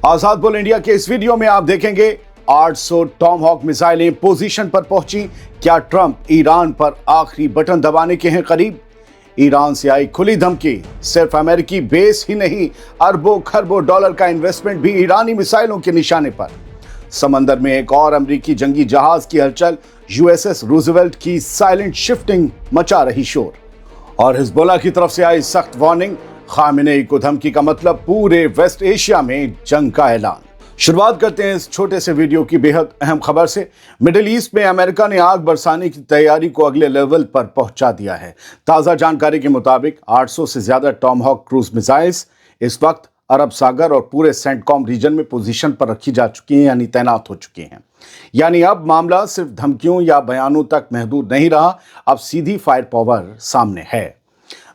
आजाद बोल इंडिया के इस वीडियो में आप देखेंगे 800 टॉमहॉक मिसाइलें पोजीशन पर पहुंची। क्या ट्रंप ईरान पर आखिरी बटन दबाने के हैं करीब? ईरान से आई खुली धमकी, सिर्फ अमेरिकी बेस ही नहीं, अरबों खरबों डॉलर का इन्वेस्टमेंट भी ईरानी मिसाइलों के निशाने पर। समंदर में एक और अमेरिकी जंगी जहाज की हलचल, यूएसएस रूजवेल्ट की साइलेंट शिफ्टिंग मचा रही शोर। और हिजबुल्लाह की तरफ से आई सख्त वार्निंग, खामेनेई को धमकी का मतलब पूरे वेस्ट एशिया में जंग का ऐलान। शुरुआत करते हैं इस छोटे से वीडियो की बेहद अहम खबर से। मिडिल ईस्ट में अमेरिका ने आग बरसाने की तैयारी को अगले लेवल पर पहुंचा दिया है। ताज़ा जानकारी के मुताबिक 800 से ज्यादा टॉमहॉक क्रूज मिसाइल्स इस वक्त अरब सागर और पूरे सेंटकॉम रीजन में पोजीशन पर रखी जा चुकी हैं, यानी तैनात हो चुकी हैं। यानी अब मामला सिर्फ धमकियों या बयानों तक महदूद नहीं रहा, अब सीधी फायर पावर सामने है।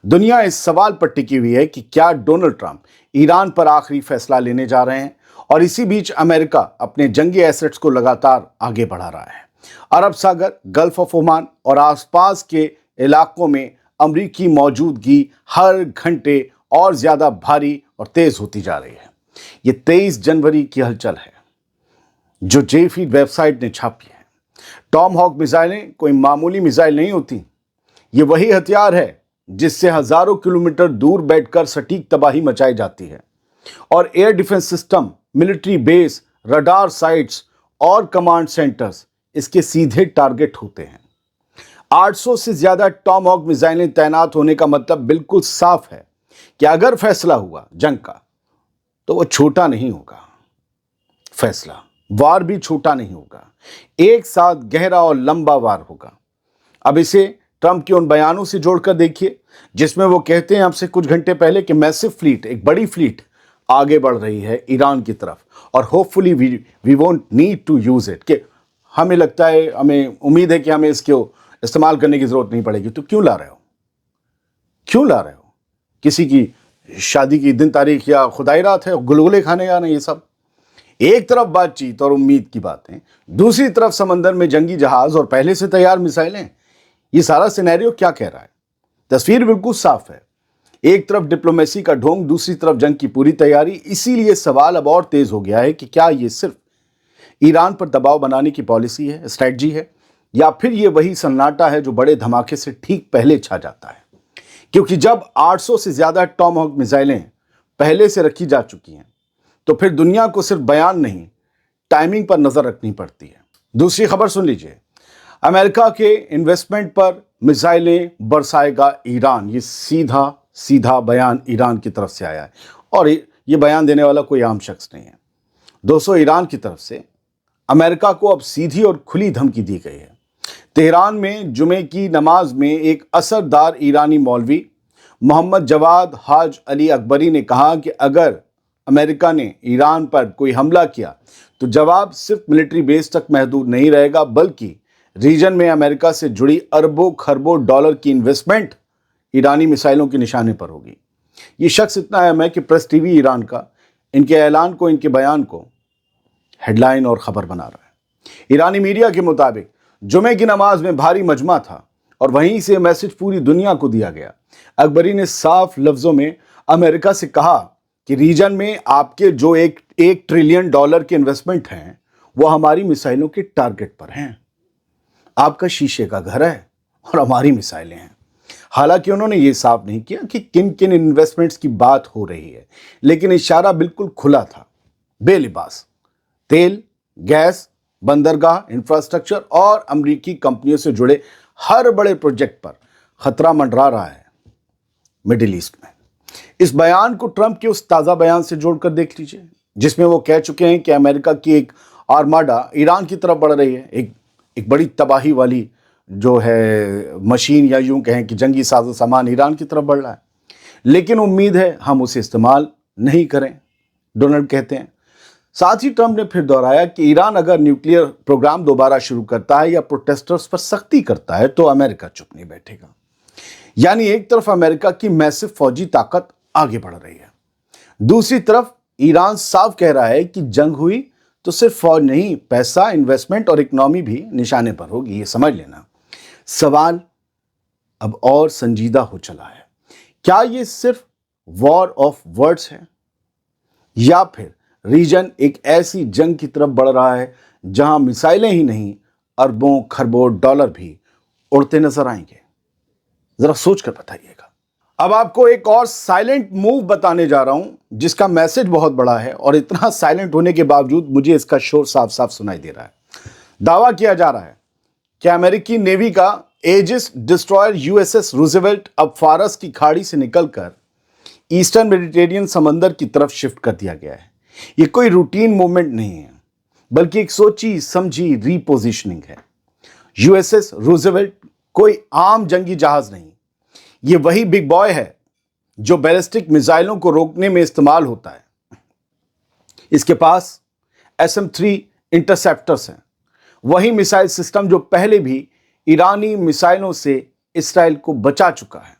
दुनिया इस सवाल पर टिकी हुई है कि क्या डोनाल्ड ट्रंप ईरान पर आखिरी फैसला लेने जा रहे हैं, और इसी बीच अमेरिका अपने जंगी एसेट्स को लगातार आगे बढ़ा रहा है। अरब सागर, गल्फ ऑफ ओमान और आसपास के इलाकों में अमेरिकी मौजूदगी हर घंटे और ज्यादा भारी और तेज होती जा रही है। ये 23 जनवरी की हलचल है जो जेफीड वेबसाइट ने छापी है। टॉमहॉक मिसाइलें कोई मामूली मिसाइल नहीं होती, ये वही हथियार है जिससे हजारों किलोमीटर दूर बैठकर सटीक तबाही मचाई जाती है। और air defence system, military base, radar sites और कमांड सेंटर्स इसके सीधे टारगेट होते हैं। 800 से ज्यादा टॉमहॉक मिसाइलें तैनात होने का मतलब बिल्कुल साफ है कि अगर फैसला हुआ जंग का तो वो छोटा नहीं होगा। फैसला वार भी छोटा नहीं होगा, एक साथ गहरा और लंबा वार होगा। अब इसे ट्रंप के उन बयानों से जोड़कर देखिए जिसमें वो कहते हैं आपसे कुछ घंटे पहले कि मैसिव फ्लीट, एक बड़ी फ्लीट आगे बढ़ रही है ईरान की तरफ, और hopefully we won't need to use it, कि हमें लगता है, हमें उम्मीद है कि हमें इसको इस्तेमाल करने की जरूरत नहीं पड़ेगी। तो क्यों ला रहे हो? क्यों ला रहे हो? किसी की शादी की दिन तारीख या खुदाई रात है, गुलगुले खाने का नहीं। ये सब एक तरफ बातचीत और उम्मीद की बातें, दूसरी तरफ समंदर में जंगी जहाज और पहले से तैयार मिसाइलें। ये सारा सिनेरियो क्या कह रहा है? तस्वीर बिल्कुल साफ है। एक तरफ डिप्लोमेसी का ढोंग, दूसरी तरफ जंग की पूरी तैयारी। इसीलिए सवाल अब और तेज हो गया है कि क्या ये सिर्फ ईरान पर दबाव बनाने की पॉलिसी है, स्ट्रेटजी है, या फिर ये वही सन्नाटा है जो बड़े धमाके से ठीक पहले छा जाता है। क्योंकि जब 800 से ज्यादा टॉमहॉक मिसाइलें पहले से रखी जा चुकी हैं तो फिर दुनिया को सिर्फ बयान नहीं, टाइमिंग पर नजर रखनी पड़ती है। दूसरी खबर सुन लीजिए, अमेरिका के इन्वेस्टमेंट पर मिसाइलें बरसाएगा ईरान। ये सीधा बयान ईरान की तरफ से आया है, और ये बयान देने वाला कोई आम शख्स नहीं है। दोस्तों, ईरान की तरफ से अमेरिका को अब सीधी और खुली धमकी दी गई है। तेहरान में जुमे की नमाज में एक असरदार ईरानी मौलवी मोहम्मद जवाद हाज अली अकबरी ने कहा कि अगर अमेरिका ने ईरान पर कोई हमला किया तो जवाब सिर्फ मिलिट्री बेस तक महदूद नहीं रहेगा, बल्कि रीजन में अमेरिका से जुड़ी अरबों खरबों डॉलर की इन्वेस्टमेंट ईरानी मिसाइलों के निशाने पर होगी। ये शख्स इतना अहम है कि प्रेस टीवी ईरान का इनके ऐलान को, इनके बयान को हेडलाइन और खबर बना रहा है। ईरानी मीडिया के मुताबिक जुमे की नमाज में भारी मजमा था और वहीं से मैसेज पूरी दुनिया को दिया गया। अकबरी ने साफ लफ्जों में अमेरिका से कहा कि रीजन में आपके जो एक ट्रिलियन डॉलर के इन्वेस्टमेंट हैं वो हमारी मिसाइलों के टारगेट पर हैं। आपका शीशे का घर है और हमारी मिसाइलें हैं। हालांकि उन्होंने ये साफ नहीं किया कि किन किन इन्वेस्टमेंट्स की बात हो रही है, लेकिन इशारा बिल्कुल खुला था। बेलिबास तेल, गैस, बंदरगाह, इंफ्रास्ट्रक्चर और अमेरिकी कंपनियों से जुड़े हर बड़े प्रोजेक्ट पर खतरा मंडरा रहा है मिडिल ईस्ट में। इस बयान को ट्रंप के उस ताजा बयान से जोड़कर देख लीजिए जिसमें वो कह चुके हैं कि अमेरिका की एक आर्माडा ईरान की तरफ बढ़ रही है, एक बड़ी तबाही वाली जो है मशीन, या यूं कहें कि जंगी साजो सामान ईरान की तरफ बढ़ रहा है, लेकिन उम्मीद है हम उसे इस्तेमाल नहीं करें, डोनाल्ड कहते हैं। साथ ही ट्रंप ने फिर दोहराया कि ईरान अगर न्यूक्लियर प्रोग्राम दोबारा शुरू करता है या प्रोटेस्टर्स पर सख्ती करता है तो अमेरिका चुप नहीं बैठेगा। यानी एक तरफ अमेरिका की मैसिव फौजी ताकत आगे बढ़ रही है, दूसरी तरफ ईरान साफ कह रहा है कि जंग हुई तो सिर्फ फौज नहीं, पैसा, इन्वेस्टमेंट और इकोनॉमी भी निशाने पर होगी। ये समझ लेना। सवाल अब और संजीदा हो चला है, क्या ये सिर्फ वॉर ऑफ वर्ड्स है या फिर रीजन एक ऐसी जंग की तरफ बढ़ रहा है जहां मिसाइलें ही नहीं, अरबों खरबों डॉलर भी उड़ते नजर आएंगे। जरा सोच कर बताइएगा। अब आपको एक और साइलेंट मूव बताने जा रहा हूं जिसका मैसेज बहुत बड़ा है, और इतना साइलेंट होने के बावजूद मुझे इसका शोर साफ साफ सुनाई दे रहा है। दावा किया जा रहा है कि अमेरिकी नेवी का एजिस डिस्ट्रॉयर यूएसएस रूजवेल्ट अब फारस की खाड़ी से निकलकर ईस्टर्न मेडिटेरियन समंदर की तरफ शिफ्ट कर दिया गया है। यह कोई रूटीन मूवमेंट नहीं है, बल्कि एक सोची समझी रीपोजिशनिंग है। यूएसएस रूजवेल्ट कोई आम जंगी जहाज नहीं, ये वही बिग बॉय है जो बैलिस्टिक मिसाइलों को रोकने में इस्तेमाल होता है। इसके पास SM-3 इंटरसेप्टर्स हैं, वही मिसाइल सिस्टम जो पहले भी ईरानी मिसाइलों से इसराइल को बचा चुका है।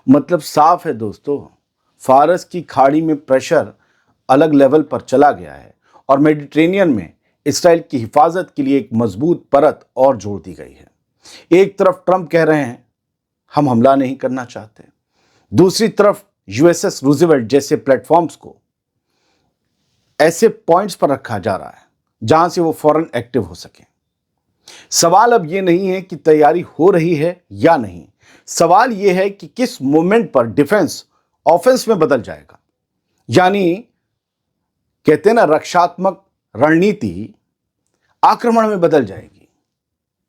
मतलब साफ है दोस्तों, फारस की खाड़ी में प्रेशर अलग लेवल पर चला गया है और मेडिटेरेनियन में इसराइल की हिफाजत के लिए एक मजबूत परत और जोड़ दी गई है। एक तरफ ट्रंप कह रहे हैं हम हमला नहीं करना चाहते, दूसरी तरफ यूएसएस रूजवेल्ट जैसे प्लेटफॉर्म्स को ऐसे पॉइंट्स पर रखा जा रहा है जहां से वो फौरन एक्टिव हो सके। सवाल अब ये नहीं है कि तैयारी हो रही है या नहीं, सवाल ये है कि किस मोमेंट पर डिफेंस ऑफेंस में बदल जाएगा। यानी कहते हैं ना, रक्षात्मक रणनीति आक्रमण में बदल जाएगी।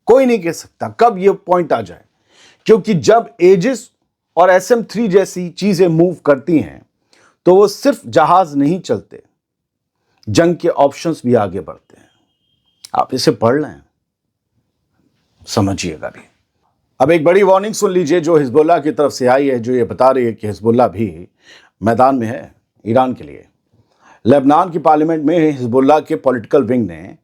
कोई नहीं कह सकता कब ये पॉइंट आ जाए, क्योंकि जब एजिस और SM-3 जैसी चीजें मूव करती हैं तो वो सिर्फ जहाज नहीं चलते, जंग के ऑप्शंस भी आगे बढ़ते हैं। आप इसे पढ़ लें, समझिएगा भी। अब एक बड़ी वार्निंग सुन लीजिए जो हिजबुल्लाह की तरफ से आई है, जो ये बता रही है कि हिजबुल्लाह भी मैदान में है ईरान के लिए। लेबनान की पार्लियामेंट में हिजबुल्लाह के पॉलिटिकल विंग ने,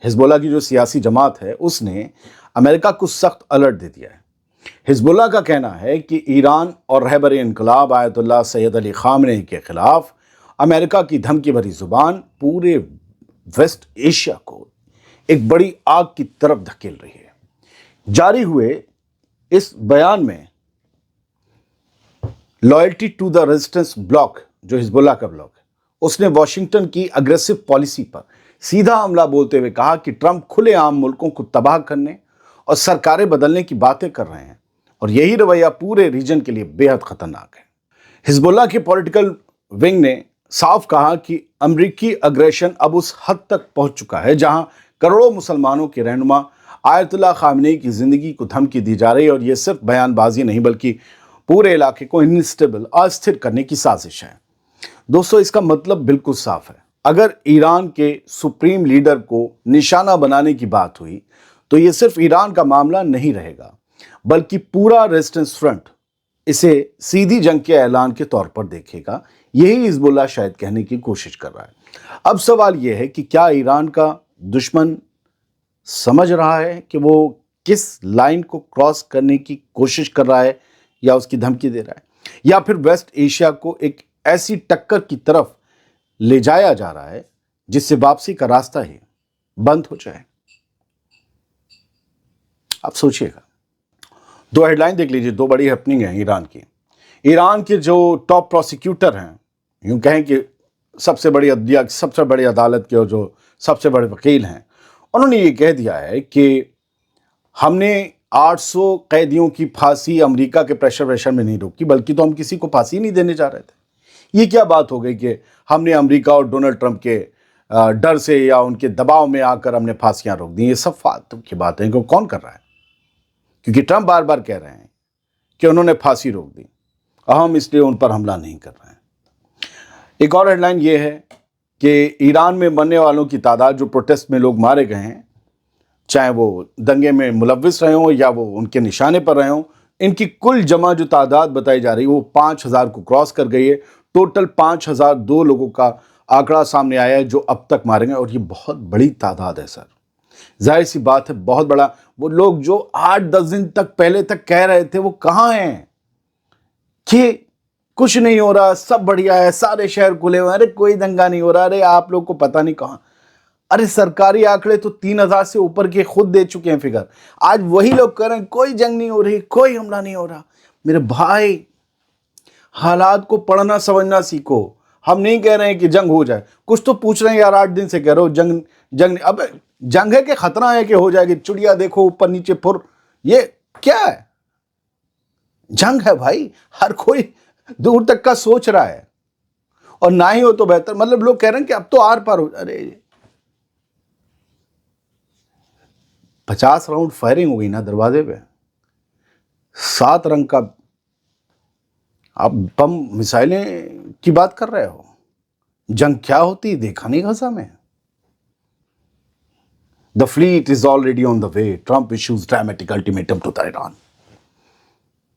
हिजबुल्लाह की जो सियासी जमात है उसने अमेरिका को सख्त अलर्ट दे दिया है। हिजबुल्लाह का कहना है कि ईरान और रहबर इनकलाब आयतुल्लाह सैयद अली खामनेई के खिलाफ अमेरिका की धमकी भरी जुबान पूरे वेस्ट एशिया को एक बड़ी आग की तरफ धकेल रही है। जारी हुए इस बयान में loyalty to the resistance bloc, जो हिजबुल्लाह का ब्लॉक है, उसने वॉशिंगटन की अग्रेसिव पॉलिसी पर सीधा हमला बोलते हुए कहा कि ट्रंप खुलेआम मुल्कों को तबाह करने और सरकारें बदलने की बातें कर रहे हैं और यही रवैया पूरे रीजन के लिए बेहद खतरनाक है। हिजबुल्लाह के पॉलिटिकल विंग ने साफ कहा कि अमेरिकी अग्रेशन अब उस हद तक पहुंच चुका है जहां करोड़ों मुसलमानों के रहनुमा आयतुल्लाह खामनेई की जिंदगी को धमकी दी जा रही है, और यह सिर्फ बयानबाजी नहीं बल्कि पूरे इलाके को इनस्टेबल, अस्थिर करने की साजिश है। दोस्तों, इसका मतलब बिल्कुल साफ है। अगर ईरान के सुप्रीम लीडर को निशाना बनाने की बात हुई तो यह सिर्फ ईरान का मामला नहीं रहेगा, बल्कि पूरा रेजिस्टेंस फ्रंट इसे सीधी जंग के ऐलान के तौर पर देखेगा। यही हिजबुल्लाह शायद कहने की कोशिश कर रहा है। अब सवाल यह है कि क्या ईरान का दुश्मन समझ रहा है कि वो किस लाइन को क्रॉस करने की कोशिश कर रहा है या उसकी धमकी दे रहा है, या फिर वेस्ट एशिया को एक ऐसी टक्कर की तरफ ले जाया जा रहा है जिससे वापसी का रास्ता ही बंद हो जाए। आप सोचिएगा। दो हेडलाइन देख लीजिए, दो बड़ी हैपनिंग है ईरान की। ईरान के जो टॉप प्रोसिक्यूटर हैं, यूं कहें कि सबसे बड़ी अदालत के जो सबसे बड़े वकील हैं, उन्होंने ये कह दिया है कि हमने 800 कैदियों की फांसी अमेरिका के प्रेशर में नहीं रोकी, बल्कि तो हम किसी को फांसी नहीं देने जा रहे थे। ये क्या बात हो गई कि हमने अमेरिका और डोनाल्ड ट्रंप के डर से या उनके दबाव में आकर हमने फांसियां रोक दी। ये सब फालतू की बात है। इनको कौन कर रहा है? क्योंकि ट्रंप बार बार कह रहे हैं कि उन्होंने फांसी रोक दी, हम इसलिए उन पर हमला नहीं कर रहे हैं। एक और हेडलाइन ये है कि ईरान में मरने वालों की तादाद, जो प्रोटेस्ट में लोग मारे गए हैं, चाहे वो दंगे में मुलव्विस रहे हों या वो उनके निशाने पर रहे हों, इनकी कुल जमा जो तादाद बताई जा रही है वो 5000 को क्रॉस कर गई है। टोटल 5002 लोगों का आंकड़ा सामने आया है जो अब तक मारे गए, और ये बहुत बड़ी तादाद है सर। जाहिर सी बात है, बहुत बड़ा। वो लोग जो 8-10 दिन तक पहले तक कह रहे थे वो कहाँ हैं कि कुछ नहीं हो रहा, सब बढ़िया है, सारे शहर खुले हुए, अरे कोई दंगा नहीं हो रहा, अरे आप लोग को पता नहीं कहाँ। अरे सरकारी आंकड़े तो 3000 से ऊपर के खुद दे चुके हैं फिगर। आज वही लोग कह रहे हैं कोई जंग नहीं हो रही, कोई हमला नहीं हो रहा। मेरे भाई, हालात को पढ़ना समझना सीखो। ہم نہیں کہہ رہے ہیں کہ جنگ ہو جائے. کچھ تو پوچھ رہے ہیں یار 8 دن سے کہہ رہے ہو جنگ اب جنگ ہے کہ خطرہ ہے کہ ہو جائے گی, چڑیا دیکھو اوپر نیچے پھر, یہ کیا ہے؟ جنگ ہے بھائی, ہر کوئی دور تک کا سوچ رہا ہے, اور نہ ہی ہو تو بہتر. مطلب لوگ کہہ رہے ہیں کہ اب تو آر پار ہو, ارے 50 راؤنڈ فائرنگ ہو گئی نا دروازے پہ, 7 رنگ کا آپ بم میزائلیں کی بات کر رہے ہو. جنگ کیا ہوتی دیکھا نہیں غزہ میں. The fleet is already on the way. Trump issues dramatic ultimatum to Tehran.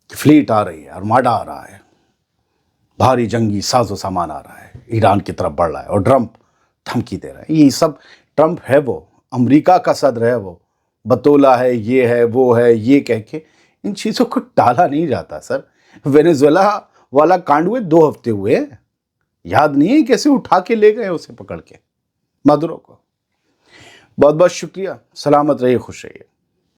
Fleet آ رہی ہے, ارماڈا آ رہا ہے, بھاری جنگی ساز و سامان آ رہا ہے, ایران کی طرف بڑھ رہا ہے, اور ٹرمپ دھمکی دے رہا ہے. یہ سب ٹرمپ ہے, وہ امریکہ کا صدر ہے, وہ بطولہ ہے, یہ ہے وہ ہے, یہ کہہ کے ان چیزوں کو ٹالا نہیں جاتا سر. وینیزویلا والا کانڈ ہوئے 2 ہفتے ہوئے, یاد نہیں ہے کیسے اٹھا کے لے گئے اسے پکڑ کے مادورو کو. بہت بہت شکریہ, سلامت رہیے, خوش رہیے.